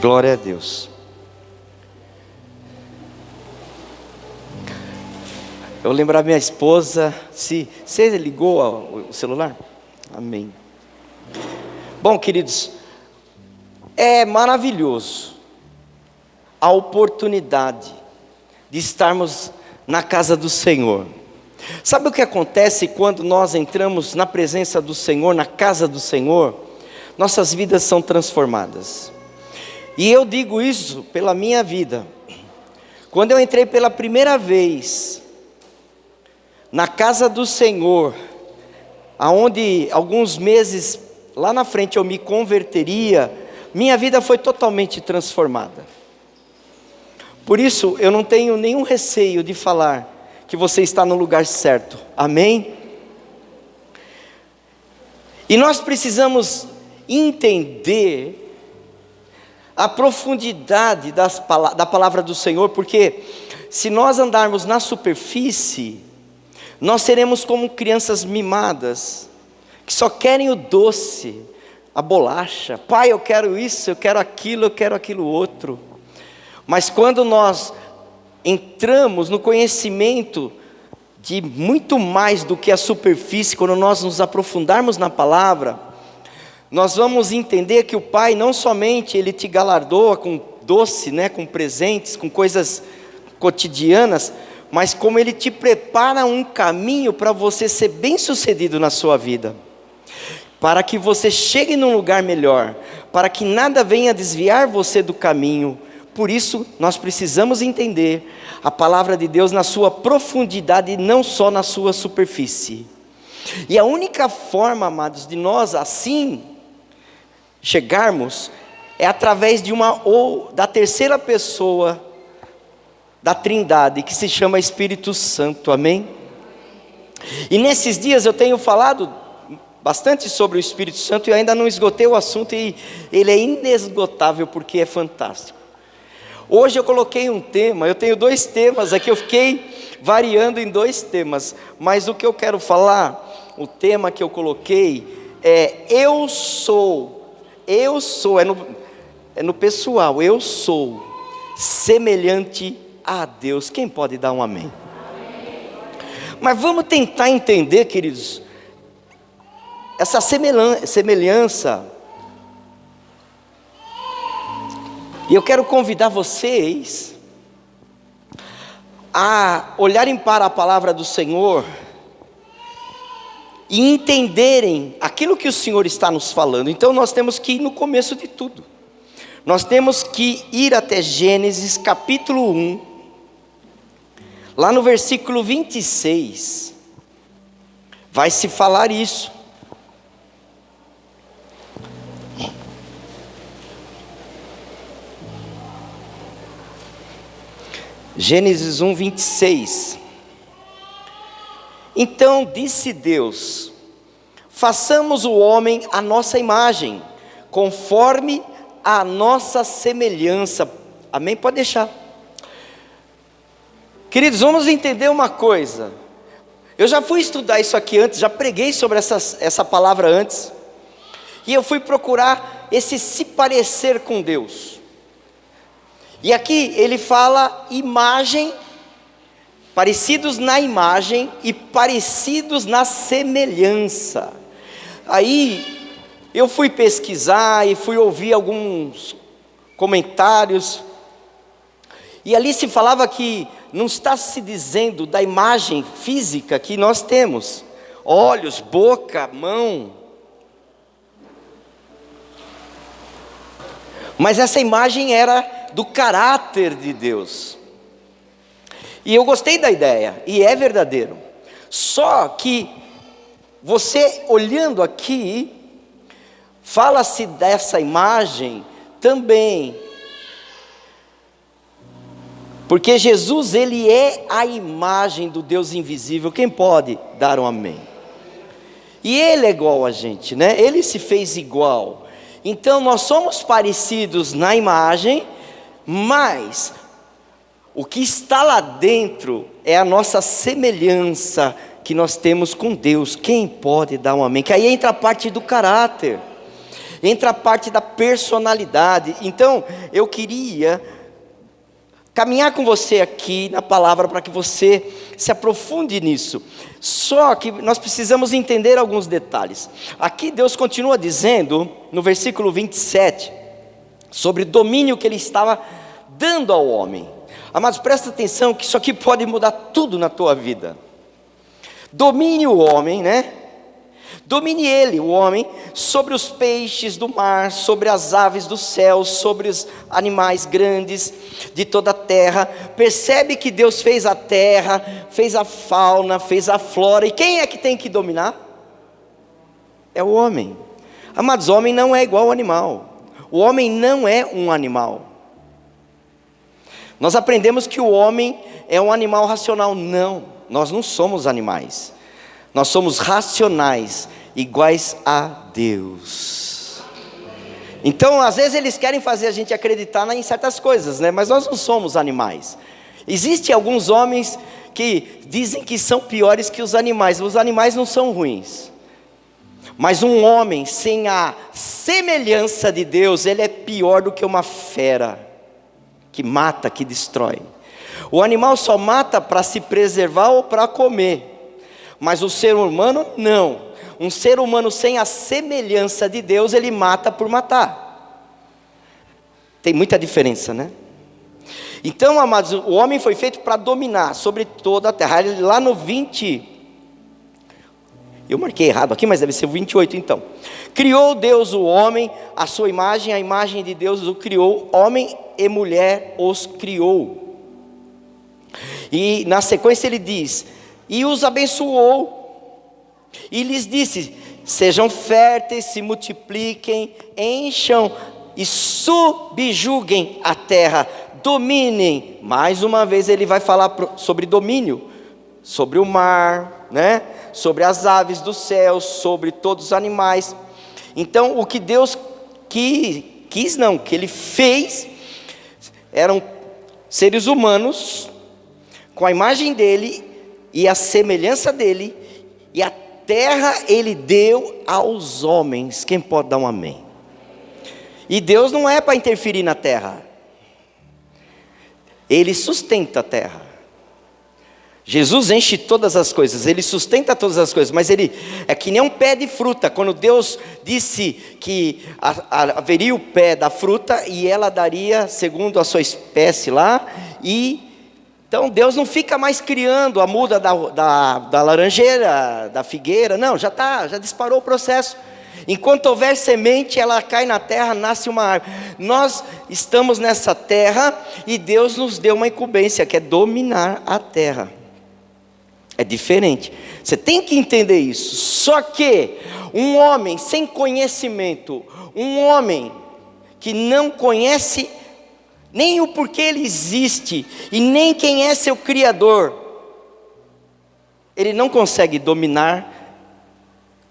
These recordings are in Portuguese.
Glória a Deus. Eu lembrar minha esposa, se você ligou o celular? Amém. Bom, queridos, é maravilhoso a oportunidade de estarmos na casa do Senhor. Sabe o que acontece quando nós entramos na presença do Senhor, na casa do Senhor? Nossas vidas são transformadas. E eu digo isso pela minha vida. Quando eu entrei pela primeira vez na casa do Senhor, aonde alguns meses lá na frente eu me converteria, minha vida foi totalmente transformada. Por isso eu não tenho nenhum receio de falar que você está no lugar certo, amém? E nós precisamos entender a profundidade da palavra do Senhor, porque se nós andarmos na superfície, nós seremos como crianças mimadas, que só querem o doce, a bolacha. Pai, eu quero isso, eu quero aquilo outro. Mas quando nós entramos no conhecimento de muito mais do que a superfície, quando nós nos aprofundarmos na palavra, nós vamos entender que o Pai não somente Ele te galardoa com doce, com presentes, com coisas cotidianas, mas como Ele te prepara um caminho para você ser bem sucedido na sua vida, para que você chegue num lugar melhor, para que nada venha desviar você do caminho. Por isso, nós precisamos entender a palavra de Deus na sua profundidade e não só na sua superfície. E a única forma, amados, de nós assim chegarmos é através de da terceira pessoa da Trindade, que se chama Espírito Santo, amém? E nesses dias eu tenho falado bastante sobre o Espírito Santo e eu ainda não esgotei o assunto, e ele é inesgotável porque é fantástico. Hoje eu coloquei um tema, eu tenho 2 temas aqui, eu fiquei variando em 2 temas, mas o que eu quero falar, o tema que eu coloquei é eu sou, é no pessoal, eu sou semelhante a Deus. Quem pode dar um amém? Mas vamos tentar entender, queridos, essa semelhança. E eu quero convidar vocês a olharem para a palavra do Senhor e entenderem aquilo que o Senhor está nos falando. Então nós temos que ir no começo de tudo. Nós temos que ir até Gênesis capítulo 1, lá no versículo 26, vai se falar isso. Gênesis 1, 26. Então disse Deus: façamos o homem à nossa imagem, conforme a nossa semelhança. Amém? Pode deixar. Queridos, vamos entender uma coisa. Eu já fui estudar isso aqui antes, já preguei sobre essa palavra antes, e eu fui procurar esse se parecer com Deus. E aqui ele fala imagem, parecidos na imagem e parecidos na semelhança. Aí eu fui pesquisar e fui ouvir alguns comentários, e ali se falava que não está se dizendo da imagem física que nós temos, olhos, boca, mão, mas essa imagem era do caráter de Deus. E eu gostei da ideia, e é verdadeiro. Só que você olhando aqui, fala-se dessa imagem também, porque Jesus, ele é a imagem do Deus invisível. Quem pode dar um amém? E ele é igual a gente, Ele se fez igual. Então nós somos parecidos na imagem, mas o que está lá dentro é a nossa semelhança que nós temos com Deus. Quem pode dar um amém? Que aí entra a parte do caráter. entra a parte da personalidade. Então, eu queria caminhar com você aqui na palavra para que você se aprofunde nisso. Só que nós precisamos entender alguns detalhes. Aqui Deus continua dizendo, no versículo 27, sobre o domínio que Ele estava dando ao homem. Amados, presta atenção que isso aqui pode mudar tudo na tua vida. Domine o homem, né? Domine ele, o homem, sobre os peixes do mar, sobre as aves do céu, sobre os animais grandes de toda a terra. Percebe que Deus fez a terra, fez a fauna, fez a flora. E quem é que tem que dominar? É o homem. Amados, o homem não é igual ao animal. O homem não é um animal. Nós aprendemos que o homem é um animal racional. Não, nós não somos animais. Nós somos racionais, iguais a Deus. Então, às vezes eles querem fazer a gente acreditar em certas coisas, né? Mas nós não somos animais. Existem alguns homens que dizem que são piores que os animais. Os animais não são ruins. Mas um homem sem a semelhança de Deus, ele é pior do que uma fera, que mata, que destrói. O animal só mata para se preservar ou para comer. Mas o ser humano não. Um ser humano sem a semelhança de Deus, ele mata por matar. Tem muita diferença, né? Então, amados, o homem foi feito para dominar sobre toda a terra. Lá no 20, eu marquei errado aqui, mas deve ser o 28 então. Criou Deus o homem, a sua imagem, a imagem de Deus o criou, homem e mulher os criou. E na sequência ele diz: e os abençoou, e lhes disse: sejam férteis, se multipliquem, encham e subjuguem a terra, dominem. Mais uma vez ele vai falar sobre domínio, sobre o mar, né? Sobre as aves do céu, sobre todos os animais. Então o que Deus que Ele fez, eram seres humanos, com a imagem dele e a semelhança dele, e a terra ele deu aos homens. Quem pode dar um amém? E Deus não é para interferir na terra, Ele sustenta a terra. Jesus enche todas as coisas, Ele sustenta todas as coisas, mas Ele é que nem um pé de fruta. Quando Deus disse que haveria o pé da fruta, e ela daria segundo a sua espécie lá, então Deus não fica mais criando a muda da laranjeira, da figueira. Não, já disparou o processo. Enquanto houver semente, ela cai na terra, nasce uma árvore. Nós estamos nessa terra e Deus nos deu uma incumbência, que é dominar a terra. É diferente, você tem que entender isso. Só que um homem sem conhecimento, um homem que não conhece nem o porquê ele existe, e nem quem é seu Criador, ele não consegue dominar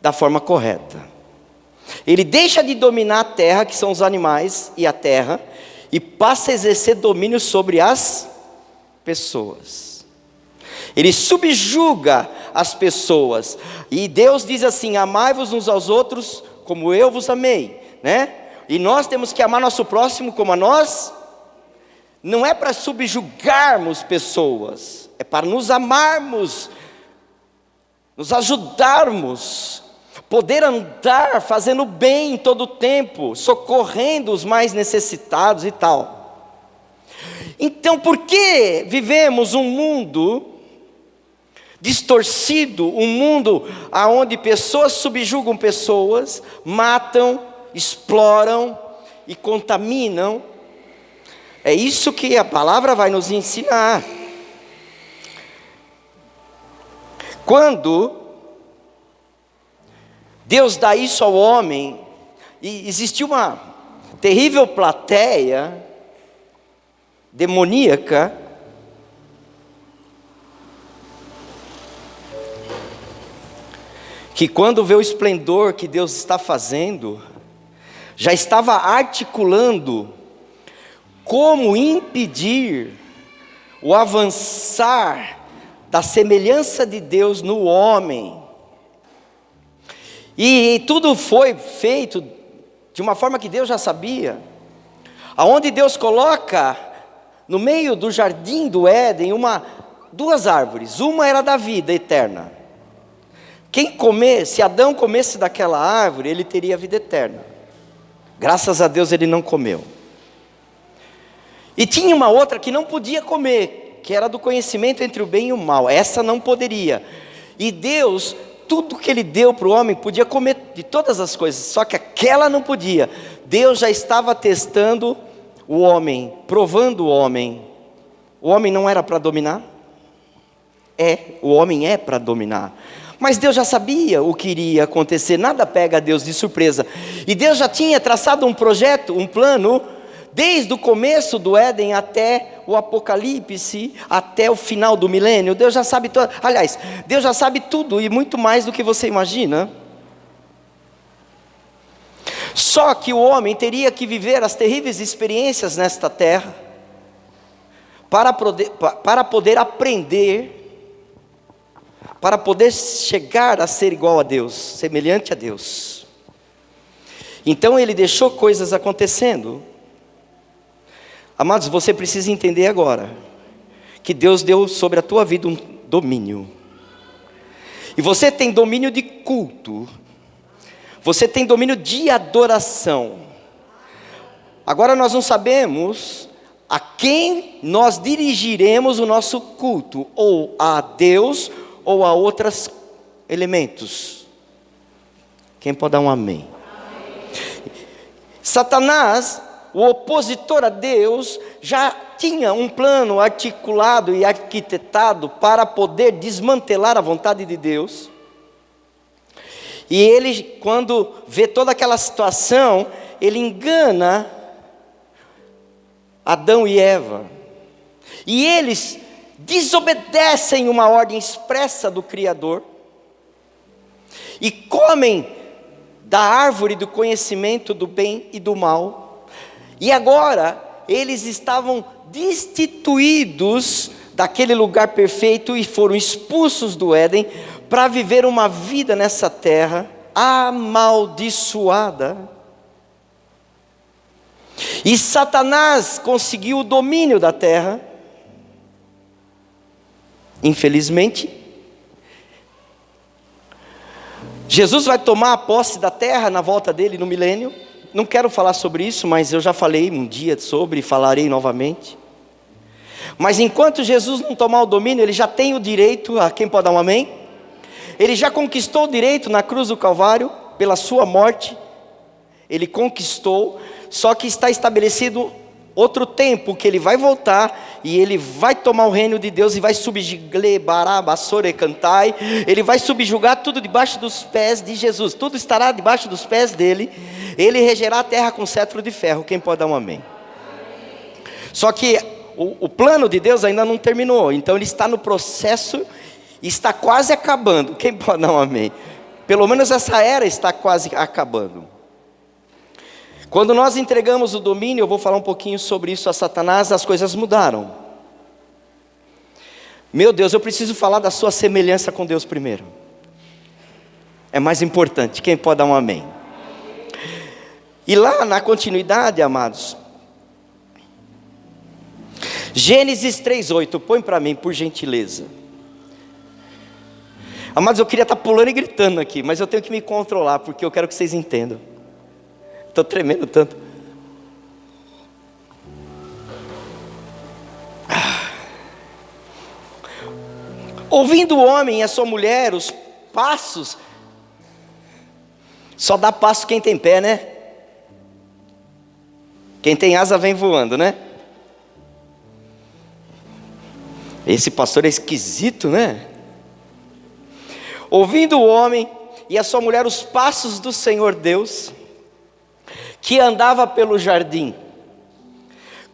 da forma correta. Ele deixa de dominar a terra, que são os animais e a terra, e passa a exercer domínio sobre as pessoas. Ele subjuga as pessoas, e Deus diz assim: amai-vos uns aos outros como eu vos amei, né? E nós temos que amar nosso próximo como a nós. Não é para subjugarmos pessoas, é para nos amarmos, nos ajudarmos, poder andar fazendo bem em todo o tempo, socorrendo os mais necessitados e tal. Então, por que vivemos um mundo distorcido, um mundo onde pessoas subjugam pessoas, matam, exploram e contaminam? É isso que a palavra vai nos ensinar. Quando Deus dá isso ao homem, e existiu uma terrível plateia demoníaca, que quando vê o esplendor que Deus está fazendo, já estava articulando como impedir o avançar da semelhança de Deus no homem. E tudo foi feito de uma forma que Deus já sabia, aonde Deus coloca no meio do jardim do Éden duas árvores. Uma era da vida eterna. Se Adão comesse daquela árvore, ele teria vida eterna. Graças a Deus ele não comeu. E tinha uma outra que não podia comer, que era do conhecimento entre o bem e o mal. Essa não poderia. E Deus, tudo que Ele deu para o homem, podia comer de todas as coisas, só que aquela não podia. Deus já estava testando o homem, provando o homem. O homem não era para dominar? O homem é para dominar. Mas Deus já sabia o que iria acontecer, nada pega Deus de surpresa. E Deus já tinha traçado um projeto, um plano, desde o começo do Éden até o Apocalipse, até o final do milênio. Deus já sabe tudo. Aliás, Deus já sabe tudo e muito mais do que você imagina. Só que o homem teria que viver as terríveis experiências nesta terra, para poder aprender, para poder chegar a ser igual a Deus, semelhante a Deus. Então Ele deixou coisas acontecendo. Amados, você precisa entender agora que Deus deu sobre a tua vida um domínio. E você tem domínio de culto. Você tem domínio de adoração. Agora nós não sabemos a quem nós dirigiremos o nosso culto, ou a Deus ou a outros elementos. Quem pode dar um amém? Satanás, o opositor a Deus, já tinha um plano articulado e arquitetado para poder desmantelar a vontade de Deus. E ele, quando vê toda aquela situação, ele engana Adão e Eva. E eles desobedecem uma ordem expressa do Criador e comem da árvore do conhecimento do bem e do mal. E agora eles estavam destituídos daquele lugar perfeito e foram expulsos do Éden para viver uma vida nessa terra amaldiçoada. E Satanás conseguiu o domínio da terra. Infelizmente, Jesus vai tomar a posse da terra na volta dele no milênio. Não quero falar sobre isso, mas eu já falei um dia sobre e falarei novamente. Mas enquanto Jesus não tomar o domínio, ele já tem o direito, a quem pode dar um amém? Ele já conquistou o direito na cruz do Calvário, pela sua morte. Ele conquistou, só que está estabelecido outro tempo que ele vai voltar e ele vai tomar o reino de Deus e vai ele vai subjugar tudo debaixo dos pés de Jesus. Tudo estará debaixo dos pés dele. Ele regerá a terra com cetro de ferro. Quem pode dar um amém? Só que o plano de Deus ainda não terminou. Então ele está no processo e está quase acabando. Quem pode dar um amém? Pelo menos essa era está quase acabando. Quando nós entregamos o domínio, eu vou falar um pouquinho sobre isso a Satanás, as coisas mudaram. Meu Deus, eu preciso falar da sua semelhança com Deus primeiro. É mais importante, quem pode dar um amém? E lá na continuidade, amados, Gênesis 3:8, põe para mim, por gentileza. Amados, eu queria estar pulando e gritando aqui, mas eu tenho que me controlar, porque eu quero que vocês entendam. Estou tremendo tanto. Ouvindo o homem e a sua mulher, os passos. Só dá passo quem tem pé, né? Quem tem asa vem voando, né? Esse pastor é esquisito, né? Ouvindo o homem e a sua mulher os passos do Senhor Deus, que andava pelo jardim,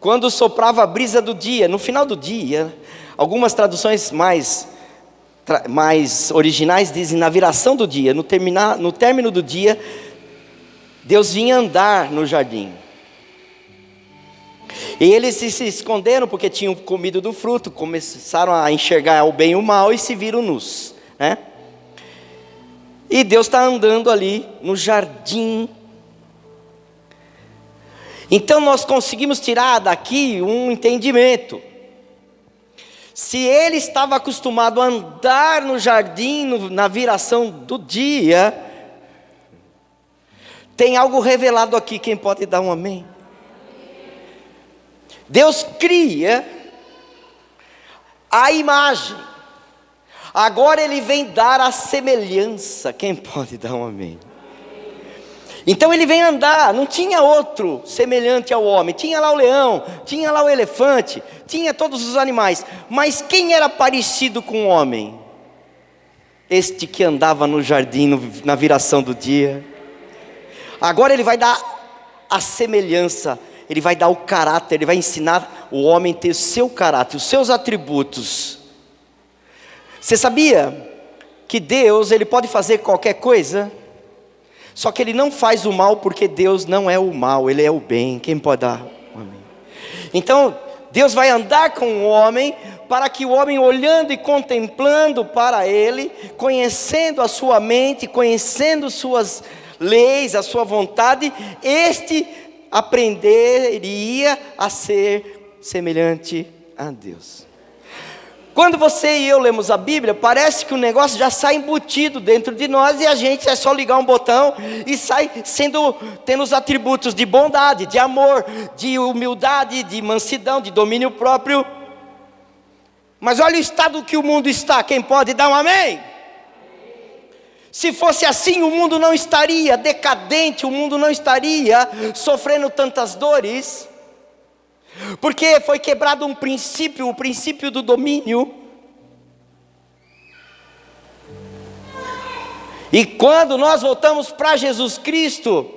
quando soprava a brisa do dia, no final do dia, algumas traduções mais originais dizem na viração do dia, no término do dia, Deus vinha andar no jardim. E eles se esconderam porque tinham comido do fruto, começaram a enxergar o bem e o mal e se viram nus, né? E Deus está andando ali no jardim Então nós conseguimos tirar daqui um entendimento. Se ele estava acostumado a andar no jardim na viração do dia, tem algo revelado aqui, quem pode dar um amém? Deus cria a imagem, agora ele vem dar a semelhança, quem pode dar um amém? Então ele vem andar, não tinha outro semelhante ao homem, tinha lá o leão, tinha lá o elefante, tinha todos os animais, mas quem era parecido com o homem? Este que andava no jardim na viração do dia. Agora ele vai dar a semelhança, ele vai dar o caráter, ele vai ensinar o homem a ter o seu caráter, os seus atributos. Você sabia que Deus, ele pode fazer qualquer coisa? Só que ele não faz o mal, porque Deus não é o mal, ele é o bem. Quem pode dar um amém? Então, Deus vai andar com o homem, para que o homem, olhando e contemplando para ele, conhecendo a sua mente, conhecendo suas leis, a sua vontade, este aprenderia a ser semelhante a Deus. Quando você e eu lemos a Bíblia, parece que o negócio já sai embutido dentro de nós, e a gente é só ligar um botão e sai tendo os atributos de bondade, de amor, de humildade, de mansidão, de domínio próprio. Mas olha o estado que o mundo está, quem pode dar um amém? Se fosse assim, o mundo não estaria decadente, o mundo não estaria sofrendo tantas dores, porque foi quebrado um princípio, o princípio do domínio. E quando nós voltamos para Jesus Cristo,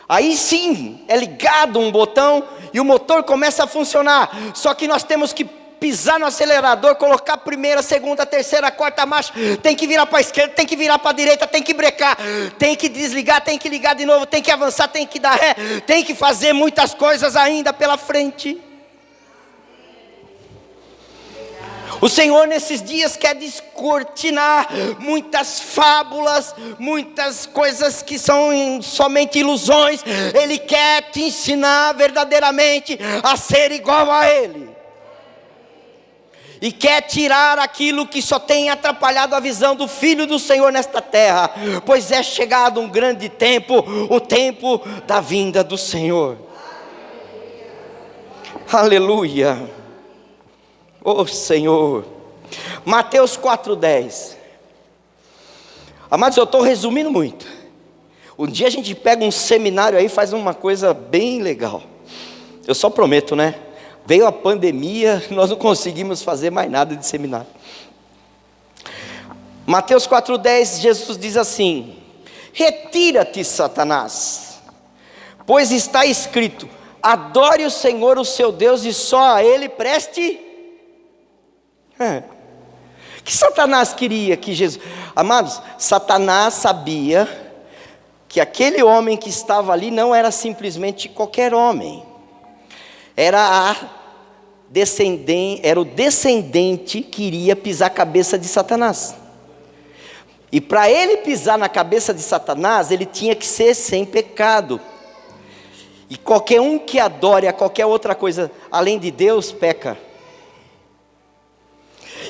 aí sim é ligado um botão e o motor começa a funcionar. Só que nós temos que pisar no acelerador, colocar a primeira, a segunda, a terceira, a quarta marcha, tem que virar para a esquerda, tem que virar para a direita, tem que brecar, tem que desligar, tem que ligar de novo, tem que avançar, tem que dar ré, tem que fazer muitas coisas ainda pela frente. O Senhor nesses dias quer descortinar muitas fábulas, muitas coisas que são somente ilusões. Ele quer te ensinar verdadeiramente a ser igual a Ele. E quer tirar aquilo que só tem atrapalhado a visão do Filho do Senhor nesta terra, pois é chegado um grande tempo, o tempo da vinda do Senhor. Aleluia. Oh Senhor. Mateus 4:10. Amados, eu estou resumindo muito. Um dia a gente pega um seminário aí e faz uma coisa bem legal. Eu só prometo, né? Veio a pandemia, nós não conseguimos fazer mais nada de seminário. Mateus 4:10, Jesus diz assim: retira-te, Satanás, pois está escrito: adore o Senhor, o seu Deus, e só a Ele preste. Que Satanás queria que Jesus... Amados, Satanás sabia que aquele homem que estava ali não era simplesmente qualquer homem. Era o descendente que iria pisar a cabeça de Satanás. E para ele pisar na cabeça de Satanás, ele tinha que ser sem pecado. E qualquer um que adore a qualquer outra coisa além de Deus, peca.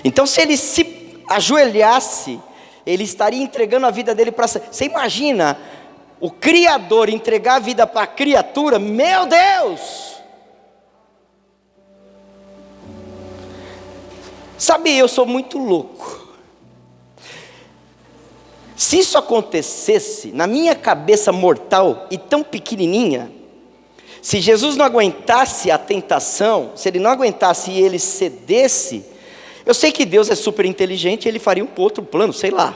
Então, se ele se ajoelhasse, ele estaria entregando a vida dele para... Você imagina o Criador entregar a vida para a criatura? Meu Deus! Sabe, eu sou muito louco. Se isso acontecesse na minha cabeça mortal e tão pequenininha, se Jesus não aguentasse a tentação, se ele não aguentasse e ele cedesse, eu sei que Deus é super inteligente, ele faria um outro plano, sei lá.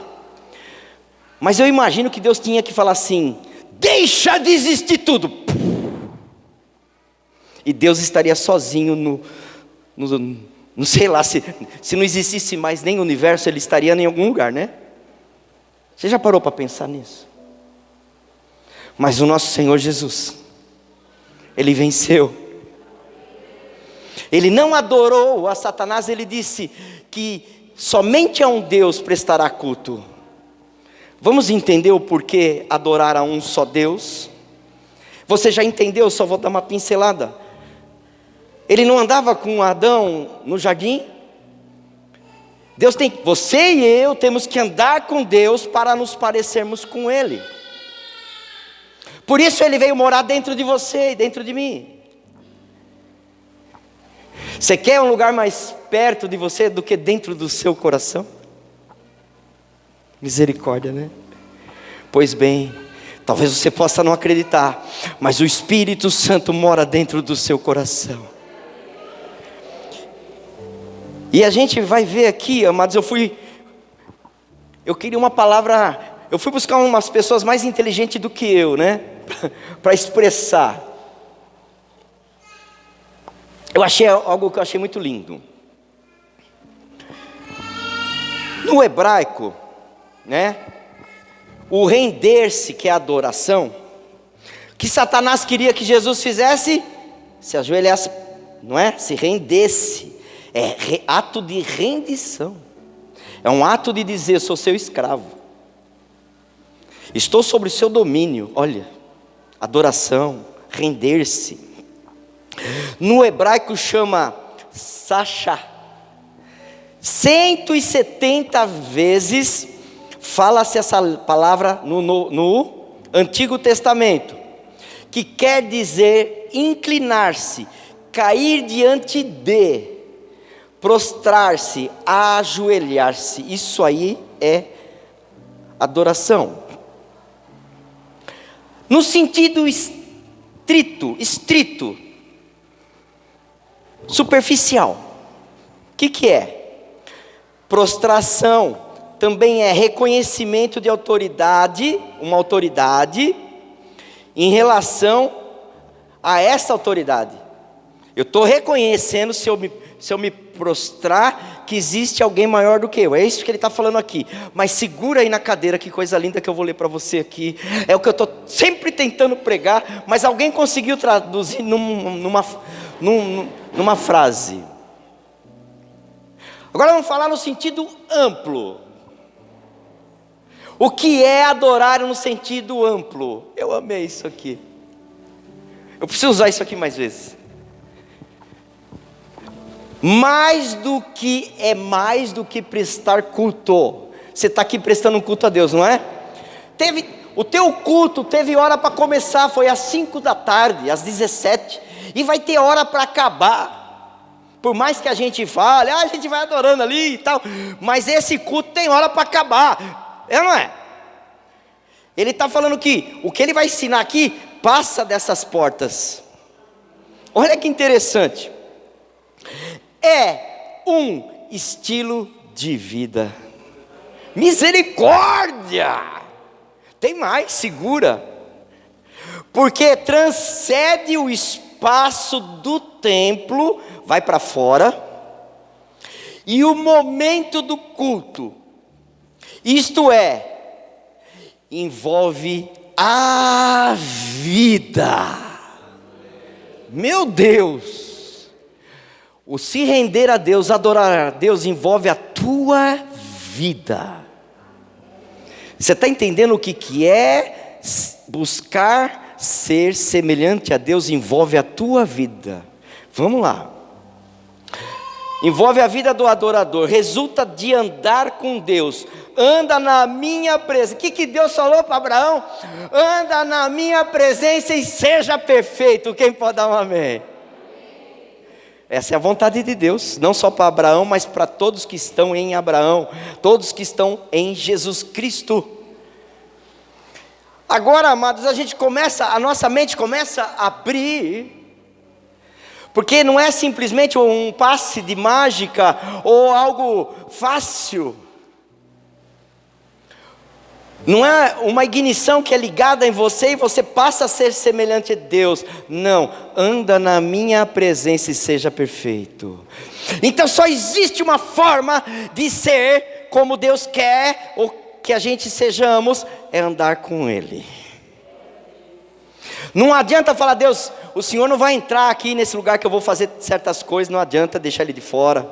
Mas eu imagino que Deus tinha que falar assim: deixa de existir tudo. E Deus estaria sozinho não sei lá, se não existisse mais nem o universo, ele estaria em algum lugar, né? Você já parou para pensar nisso? Mas o nosso Senhor Jesus, Ele venceu. Ele não adorou a Satanás, ele disse que somente a um Deus prestará culto. Vamos entender o porquê adorar a um só Deus? Você já entendeu? Só vou dar uma pincelada. Ele não andava com Adão no jardim? Você e eu temos que andar com Deus para nos parecermos com Ele. Por isso Ele veio morar dentro de você e dentro de mim. Você quer um lugar mais perto de você do que dentro do seu coração? Misericórdia, né? Pois bem, talvez você possa não acreditar, mas o Espírito Santo mora dentro do seu coração. E a gente vai ver aqui, amados, eu queria uma palavra, eu fui buscar umas pessoas mais inteligentes do que eu, né? Para expressar. Eu achei algo que eu achei muito lindo. No hebraico, né? O render-se, que é a adoração, que Satanás queria que Jesus fizesse, se ajoelhasse, não é? Se rendesse. É ato de rendição. É um ato de dizer: eu sou seu escravo, estou sobre o seu domínio. Olha, adoração, render-se. No hebraico chama sachá. 170 vezes fala-se essa palavra no Antigo Testamento, que quer dizer inclinar-se, cair diante de, prostrar-se, ajoelhar-se. Isso aí é adoração. No sentido estrito, superficial, o que é? Prostração também é reconhecimento de autoridade, uma autoridade, em relação a essa autoridade. Eu estou reconhecendo, se eu me prostrar, que existe alguém maior do que eu. É isso que ele está falando aqui. Mas segura aí na cadeira, que coisa linda que eu vou ler para você aqui. É o que eu estou sempre tentando pregar, mas alguém conseguiu traduzir numa frase. Agora vamos falar no sentido amplo. O que é adorar no sentido amplo? Eu amei isso aqui. Eu preciso usar isso aqui mais vezes. Mais do que prestar culto. Você está aqui prestando um culto a Deus, não é? O teu culto teve hora para começar, foi às 5 da tarde, às 17, e vai ter hora para acabar. Por mais que a gente fale, a gente vai adorando ali e tal, mas esse culto tem hora para acabar, é ou não é? Ele está falando que o que ele vai ensinar aqui passa dessas portas. Olha que interessante. É um estilo de vida. Misericórdia! Tem mais, segura. Porque transcende o espaço do templo, vai para fora, e o momento do culto. Isto é, envolve a vida. Meu Deus! O se render a Deus, adorar a Deus, envolve a tua vida. Você está entendendo o que é buscar ser semelhante a Deus? Envolve a tua vida. Vamos lá. Envolve a vida do adorador. Resulta de andar com Deus. Anda na minha presença. O que Deus falou para Abraão? Anda na minha presença e seja perfeito. Quem pode dar um amém? Essa é a vontade de Deus, não só para Abraão, mas para todos que estão em Abraão, todos que estão em Jesus Cristo. Agora, amados, a nossa mente começa a abrir, porque não é simplesmente um passe de mágica ou algo fácil. Não é uma ignição que é ligada em você e você passa a ser semelhante a Deus. Não, anda na minha presença e seja perfeito. Então só existe uma forma de ser como Deus quer, ou que a gente sejamos, é andar com Ele. Não adianta falar: Deus, o Senhor não vai entrar aqui nesse lugar que eu vou fazer certas coisas. Não adianta deixar Ele de fora.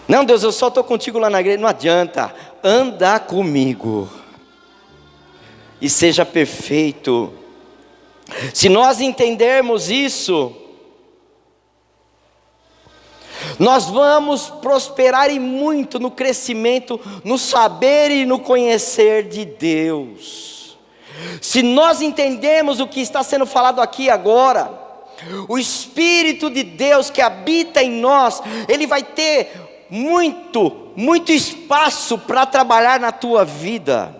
Não, Deus, eu só estou contigo lá na igreja. Não adianta, anda comigo. e seja perfeito. Se nós entendermos isso, nós vamos prosperar e muito no crescimento, no saber e no conhecer de Deus. Se nós entendermos o que está sendo falado aqui agora, o Espírito de Deus que habita em nós, ele vai ter muito espaço para trabalhar na tua vida.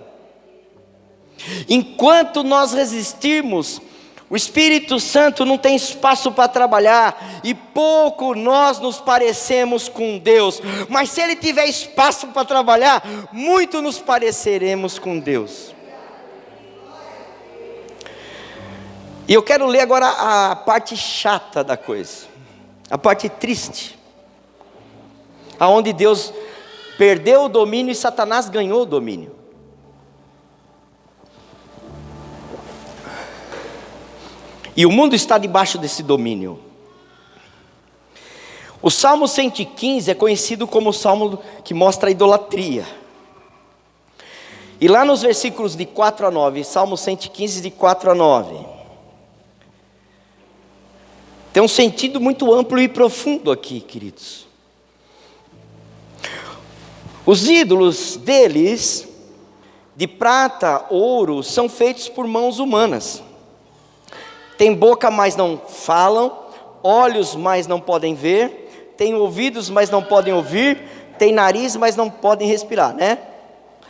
Enquanto nós resistirmos, o Espírito Santo não tem espaço para trabalhar, e pouco nós nos parecemos com Deus. Mas se Ele tiver espaço para trabalhar, muito nos pareceremos com Deus. E eu quero ler agora a parte chata da coisa, a parte triste, aonde Deus perdeu o domínio e Satanás ganhou o domínio. E o mundo está debaixo desse domínio. O Salmo 115 é conhecido como o Salmo que mostra a idolatria. E lá nos versículos de 4 a 9, Salmo 115 de 4 a 9, tem um sentido muito amplo e profundo aqui, queridos. Os ídolos deles, de prata, ouro, são feitos por mãos humanas. Tem boca, mas não falam, olhos, mas não podem ver, tem ouvidos, mas não podem ouvir, tem nariz, mas não podem respirar, né?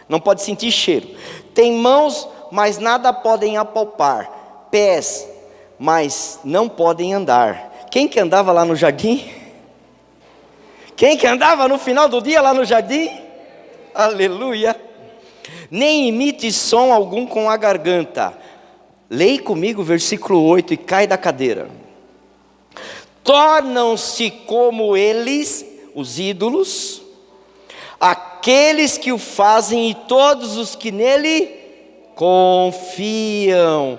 Não pode sentir cheiro. Tem mãos, mas nada podem apalpar, pés, mas não podem andar. Quem que andava lá no jardim? Quem que andava no final do dia lá no jardim? Aleluia! Nem imite som algum com a garganta. Leia comigo o versículo 8 e cai da cadeira. Tornam-se como eles, os ídolos, aqueles que o fazem e todos os que nele confiam.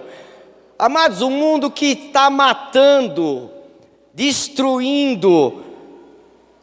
Amados, o mundo que está matando, destruindo,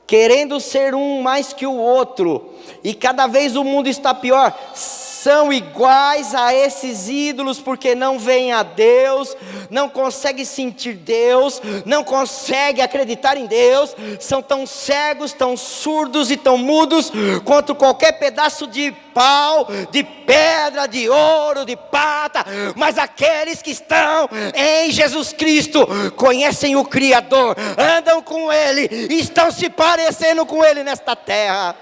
querendo ser um mais que o outro, e cada vez o mundo está pior, são iguais a esses ídolos, porque não veem a Deus, não conseguem sentir Deus, não conseguem acreditar em Deus, são tão cegos, tão surdos e tão mudos, quanto qualquer pedaço de pau, de pedra, de ouro, de prata. Mas aqueles que estão em Jesus Cristo, conhecem o Criador, andam com Ele, estão se parecendo com Ele nesta terra.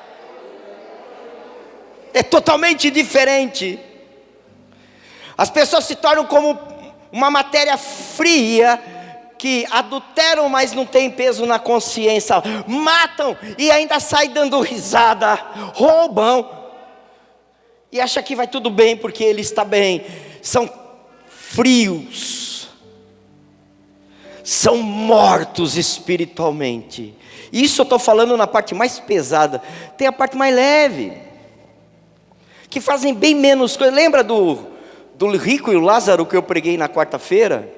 É totalmente diferente. As pessoas se tornam como uma matéria fria, que adulteram, mas não tem peso na consciência, matam e ainda saem dando risada, roubam, e acha que vai tudo bem porque ele está bem. São frios, são mortos espiritualmente. Isso eu estou falando na parte mais pesada. Tem a parte mais leve, que fazem bem menos coisa. Lembra do rico e o Lázaro que eu preguei na quarta-feira?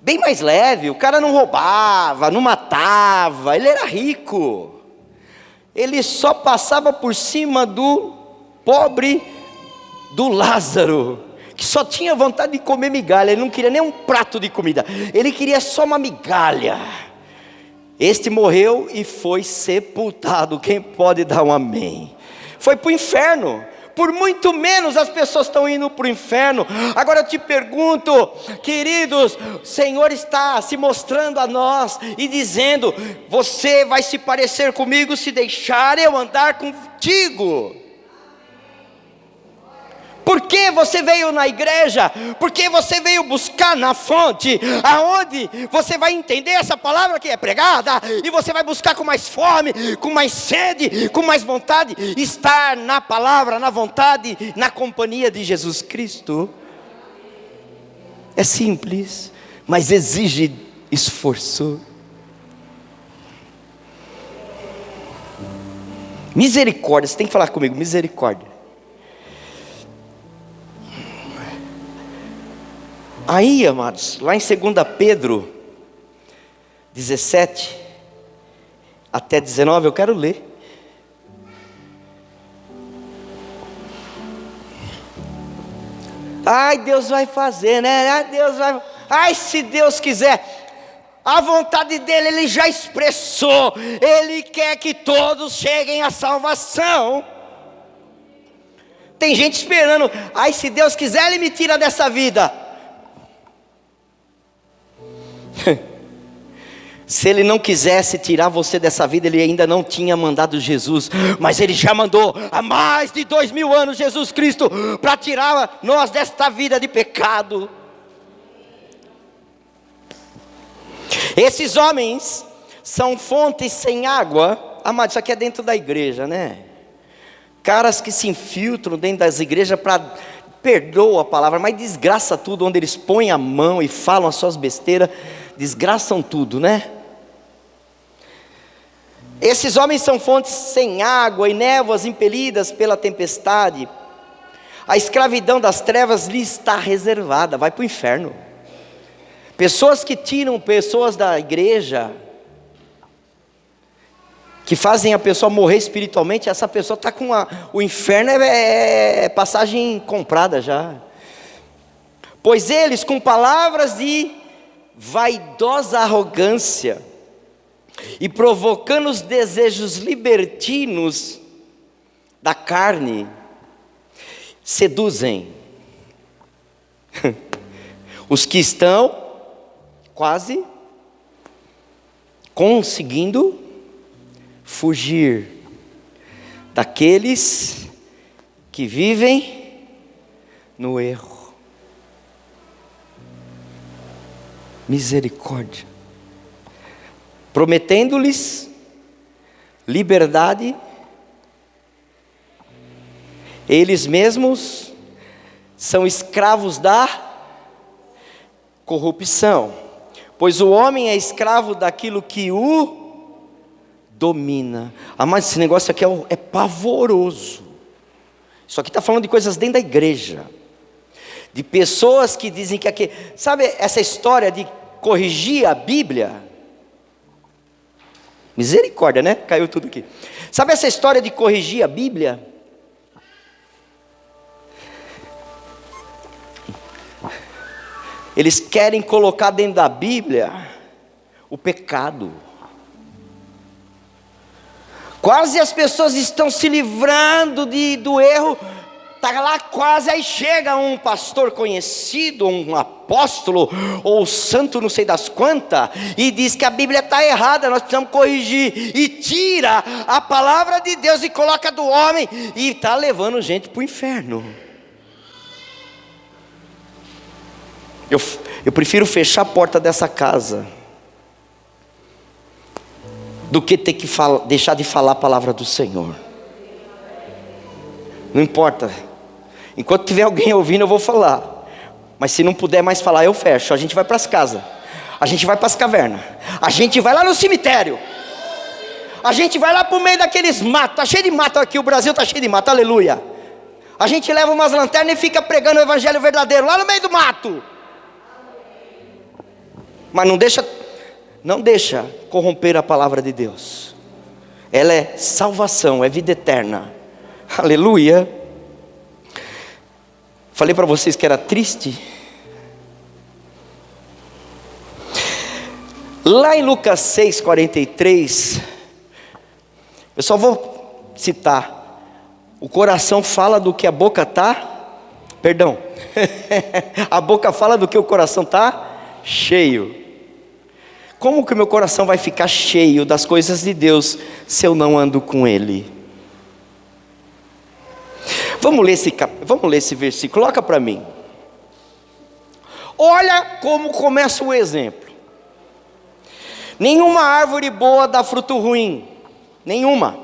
Bem mais leve. O cara não roubava, não matava, ele era rico. Ele só passava por cima do pobre do Lázaro, que só tinha vontade de comer migalha. Ele não queria nem um prato de comida, ele queria só uma migalha. Este morreu e foi sepultado. Quem pode dar um amém? Foi para o inferno. Por muito menos as pessoas estão indo para o inferno. Agora eu te pergunto, queridos, o Senhor está se mostrando a nós e dizendo: você vai se parecer comigo se deixar eu andar contigo. Por que você veio na igreja? Porque você veio buscar na fonte, aonde você vai entender essa palavra que é pregada, e você vai buscar com mais fome, com mais sede, com mais vontade, estar na palavra, na vontade, na companhia de Jesus Cristo. É simples, mas exige esforço. Misericórdia, você tem que falar comigo, misericórdia. Aí, amados, lá em 2 Pedro 17 até 19, eu quero ler. Ai, Deus vai fazer, né? Ai, Deus vai. Ai, se Deus quiser. A vontade dele ele já expressou. Ele quer que todos cheguem à salvação. Tem gente esperando. Ai, se Deus quiser, ele me tira dessa vida. Se ele não quisesse tirar você dessa vida, ele ainda não tinha mandado Jesus, mas ele já mandou há mais de 2000 anos Jesus Cristo para tirar nós desta vida de pecado. Esses homens são fontes sem água. Amado, isso aqui é dentro da igreja, né? Caras que se infiltram dentro das igrejas para, perdoa a palavra, mas desgraça tudo, onde eles põem a mão e falam as suas besteiras, desgraçam tudo, né? Esses homens são fontes sem água e névoas impelidas pela tempestade. A escravidão das trevas lhe está reservada, vai para o inferno. Pessoas que tiram pessoas da igreja, que fazem a pessoa morrer espiritualmente, essa pessoa está com o inferno é passagem comprada já. Pois eles, com palavras de vaidosa arrogância e provocando os desejos libertinos da carne, seduzem os que estão quase conseguindo fugir daqueles que vivem no erro. Misericórdia. Prometendo-lhes liberdade, eles mesmos são escravos da corrupção, pois o homem é escravo daquilo que o domina. Mas esse negócio aqui é pavoroso. Isso aqui está falando de coisas dentro da igreja, de pessoas que dizem que aqui, sabe essa história de corrigir a Bíblia? Misericórdia, né? Caiu tudo aqui. Sabe essa história de corrigir a Bíblia? Eles querem colocar dentro da Bíblia o pecado. Quase as pessoas estão se livrando do erro. Está lá quase, aí chega um pastor conhecido, um apóstolo, ou santo não sei das quantas, e diz que a Bíblia está errada, nós precisamos corrigir, e tira a palavra de Deus e coloca do homem, e está levando gente para o inferno. Eu prefiro fechar a porta dessa casa do que ter que deixar de falar a palavra do Senhor. Não importa. Enquanto tiver alguém ouvindo, eu vou falar. Mas se não puder mais falar, eu fecho. A gente vai para as casas, a gente vai para as cavernas, a gente vai lá no cemitério, a gente vai lá para o meio daqueles matos. Está cheio de mato aqui, o Brasil está cheio de mato, aleluia. A gente leva umas lanternas e fica pregando o evangelho verdadeiro lá no meio do mato. Mas não deixa corromper a palavra de Deus. Ela é salvação, é vida eterna, aleluia. Falei para vocês que era triste. Lá em Lucas 6:43, eu só vou citar. O coração fala do que a boca está. Perdão. A boca fala do que o coração está cheio. Como que o meu coração vai ficar cheio das coisas de Deus se eu não ando com Ele? Vamos ler esse versículo, coloca para mim. Olha como começa o exemplo. Nenhuma árvore boa dá fruto ruim. Nenhuma.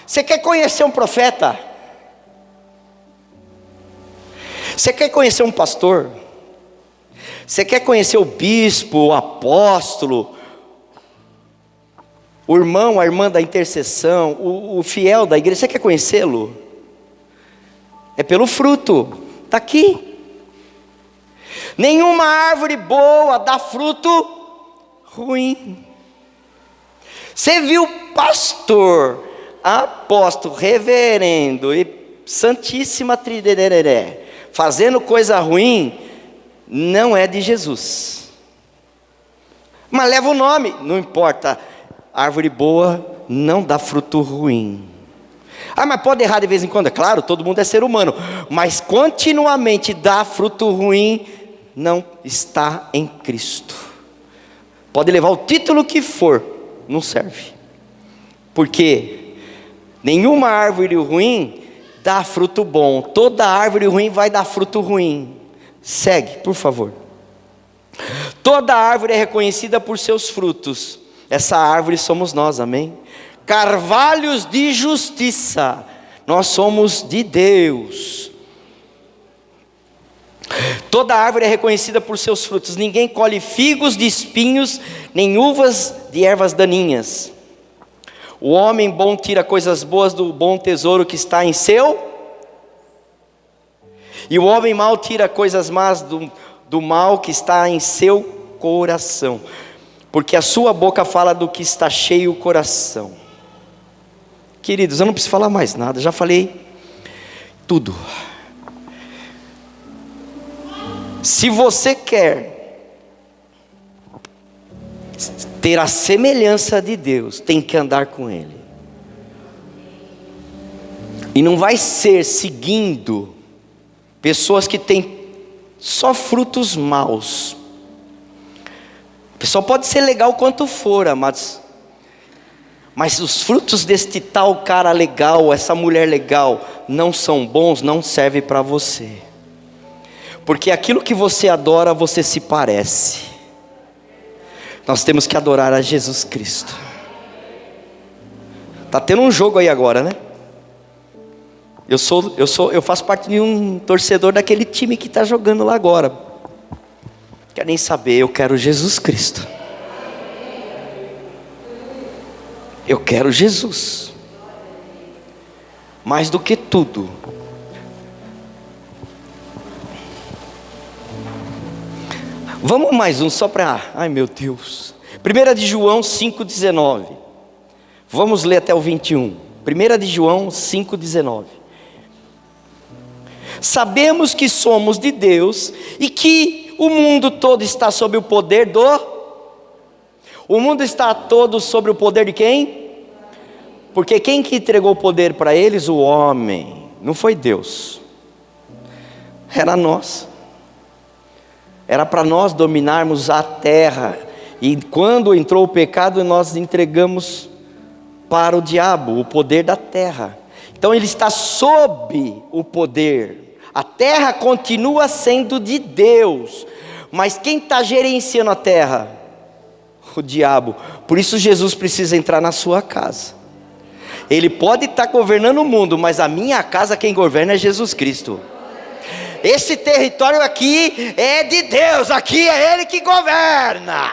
Você quer conhecer um profeta? Você quer conhecer um pastor? Você quer conhecer o bispo, o apóstolo, o irmão, a irmã da intercessão, o fiel da igreja? Você quer conhecê-lo? É pelo fruto, está aqui. Nenhuma árvore boa dá fruto ruim. Você viu pastor, apóstolo, reverendo e santíssima tridereré fazendo coisa ruim, não é de Jesus. Mas leva o nome, não importa. Árvore boa não dá fruto ruim. Ah, mas pode errar de vez em quando? É claro, todo mundo é ser humano. Mas continuamente dá fruto ruim, não está em Cristo. Pode levar o título que for, não serve. Porque nenhuma árvore ruim dá fruto bom. Toda árvore ruim vai dar fruto ruim. Segue, por favor. Toda árvore é reconhecida por seus frutos. Essa árvore somos nós, amém? Carvalhos de justiça. Nós somos de Deus. Toda árvore é reconhecida por seus frutos. Ninguém colhe figos de espinhos, nem uvas de ervas daninhas. O homem bom tira coisas boas do bom tesouro que está em seu, e o homem mau tira coisas más do mal que está em seu coração, porque a sua boca fala do que está cheio o coração. Queridos, eu não preciso falar mais nada, já falei tudo. Se você quer ter a semelhança de Deus, tem que andar com Ele. E não vai ser seguindo pessoas que têm só frutos maus. O pessoal pode ser legal quanto for, amados, mas os frutos deste tal cara legal, essa mulher legal, não são bons, não serve para você. Porque aquilo que você adora, você se parece. Nós temos que adorar a Jesus Cristo. Tá tendo um jogo aí agora, né? Eu faço parte de um torcedor daquele time que está jogando lá agora. Quer nem saber, eu quero Jesus Cristo. Eu quero Jesus. Mais do que tudo. Vamos mais um só para... Ai meu Deus. 1 de João 5,19. Vamos ler até o 21. 1 de João 5,19. Sabemos que somos de Deus e que o mundo todo está sob o poder do... O mundo está todo sob o poder de quem? Porque quem que entregou o poder para eles? O homem. Não foi Deus. Era nós. Era para nós dominarmos a terra. E quando entrou o pecado, nós entregamos para o diabo o poder da terra. Então ele está sob o poder. A terra continua sendo de Deus. Mas quem está gerenciando a terra? O diabo. Por isso Jesus precisa entrar na sua casa. Ele pode estar governando o mundo, mas a minha casa quem governa é Jesus Cristo. Esse território aqui é de Deus, aqui é Ele que governa.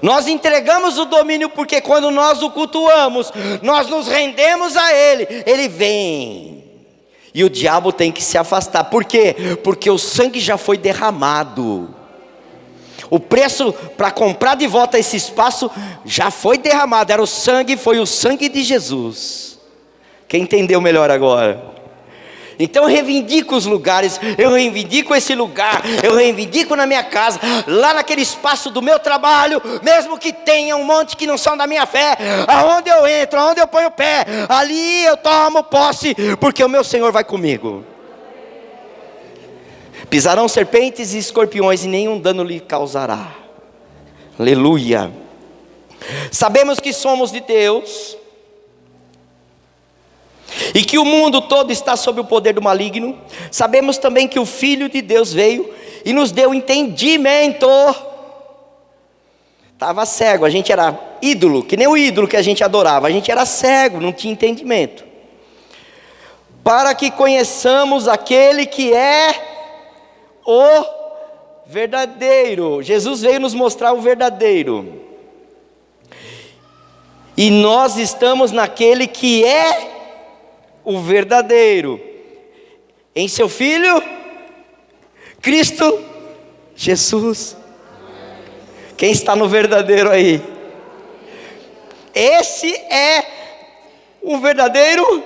Nós entregamos o domínio porque quando nós o cultuamos, nós nos rendemos a Ele, Ele vem. E o diabo tem que se afastar. Por quê? Porque o sangue já foi derramado. O preço para comprar de volta esse espaço já foi derramado. Era o sangue, foi o sangue de Jesus. Quem entendeu melhor agora? Então eu reivindico os lugares, eu reivindico esse lugar, eu reivindico na minha casa, lá naquele espaço do meu trabalho, mesmo que tenha um monte que não são da minha fé, aonde eu entro, aonde eu ponho o pé, ali eu tomo posse, porque o meu Senhor vai comigo. Pisarão serpentes e escorpiões e nenhum dano lhe causará. Aleluia. Sabemos que somos de Deus e que o mundo todo está sob o poder do maligno. Sabemos também que o Filho de Deus veio e nos deu entendimento. Estava cego, a gente era ídolo, que nem o ídolo que a gente adorava. A gente era cego, não tinha entendimento. Para que conheçamos aquele que é o verdadeiro. Jesus veio nos mostrar o verdadeiro. E nós estamos naquele que é o verdadeiro, em seu Filho, Cristo Jesus. Quem está no verdadeiro aí? Esse é o verdadeiro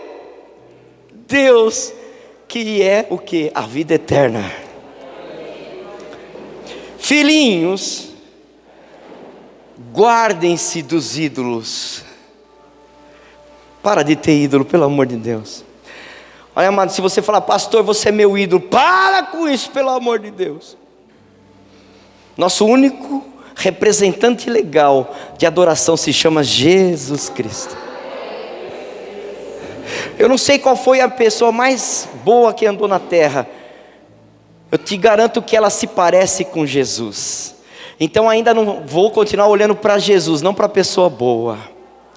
Deus, que é o que? A vida eterna. Filhinhos, guardem-se dos ídolos. Para de ter ídolo, pelo amor de Deus. Olha, amado, se você falar, pastor, você é meu ídolo, para com isso, pelo amor de Deus. Nosso único representante legal de adoração se chama Jesus Cristo. Eu não sei qual foi a pessoa mais boa que andou na terra. Eu te garanto que ela se parece com Jesus. Então ainda não vou continuar olhando para Jesus, não para a pessoa boa.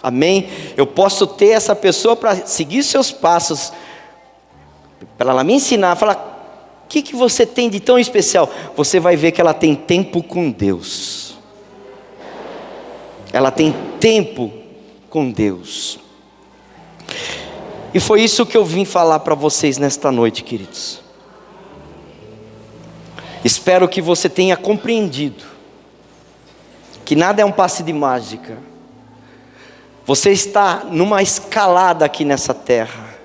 Amém? Eu posso ter essa pessoa para seguir seus passos, para ela me ensinar, falar, o que você tem de tão especial? Você vai ver que ela tem tempo com Deus. Ela tem tempo com Deus. E foi isso que eu vim falar para vocês nesta noite, queridos. Espero que você tenha compreendido que nada é um passe de mágica. Você está numa escalada aqui nessa terra,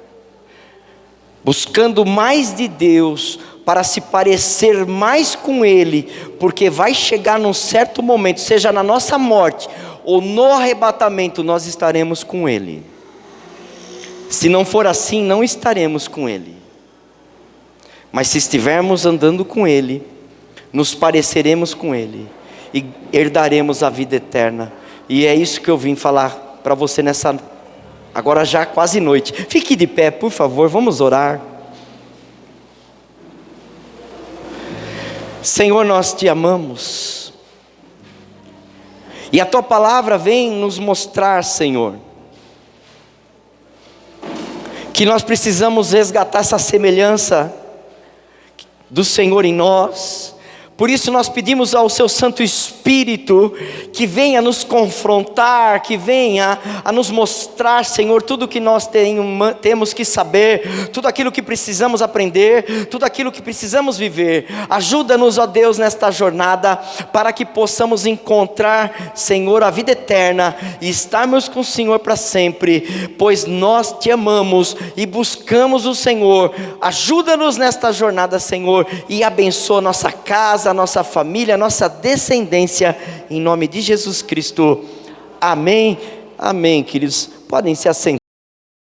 buscando mais de Deus, para se parecer mais com Ele, porque vai chegar num certo momento, seja na nossa morte, ou no arrebatamento, nós estaremos com Ele. Se não for assim, não estaremos com Ele. Mas se estivermos andando com Ele, nos pareceremos com Ele, e herdaremos a vida eterna. E é isso que eu vim falar para você nessa, agora já quase noite. Fique de pé, por favor, vamos orar. Senhor, nós te amamos, e a tua palavra vem nos mostrar, Senhor, que nós precisamos resgatar essa semelhança do Senhor em nós. Por isso nós pedimos ao seu Santo Espírito que venha nos confrontar, que venha a nos mostrar, Senhor, tudo que nós temos que saber, tudo aquilo que precisamos aprender, tudo aquilo que precisamos viver. Ajuda-nos, ó Deus, nesta jornada, para que possamos encontrar, Senhor, a vida eterna e estarmos com o Senhor para sempre, pois nós te amamos e buscamos o Senhor. Ajuda-nos nesta jornada, Senhor, e abençoa nossa casa, a nossa família, a nossa descendência, em nome de Jesus Cristo. Amém, amém, queridos, podem se assentar.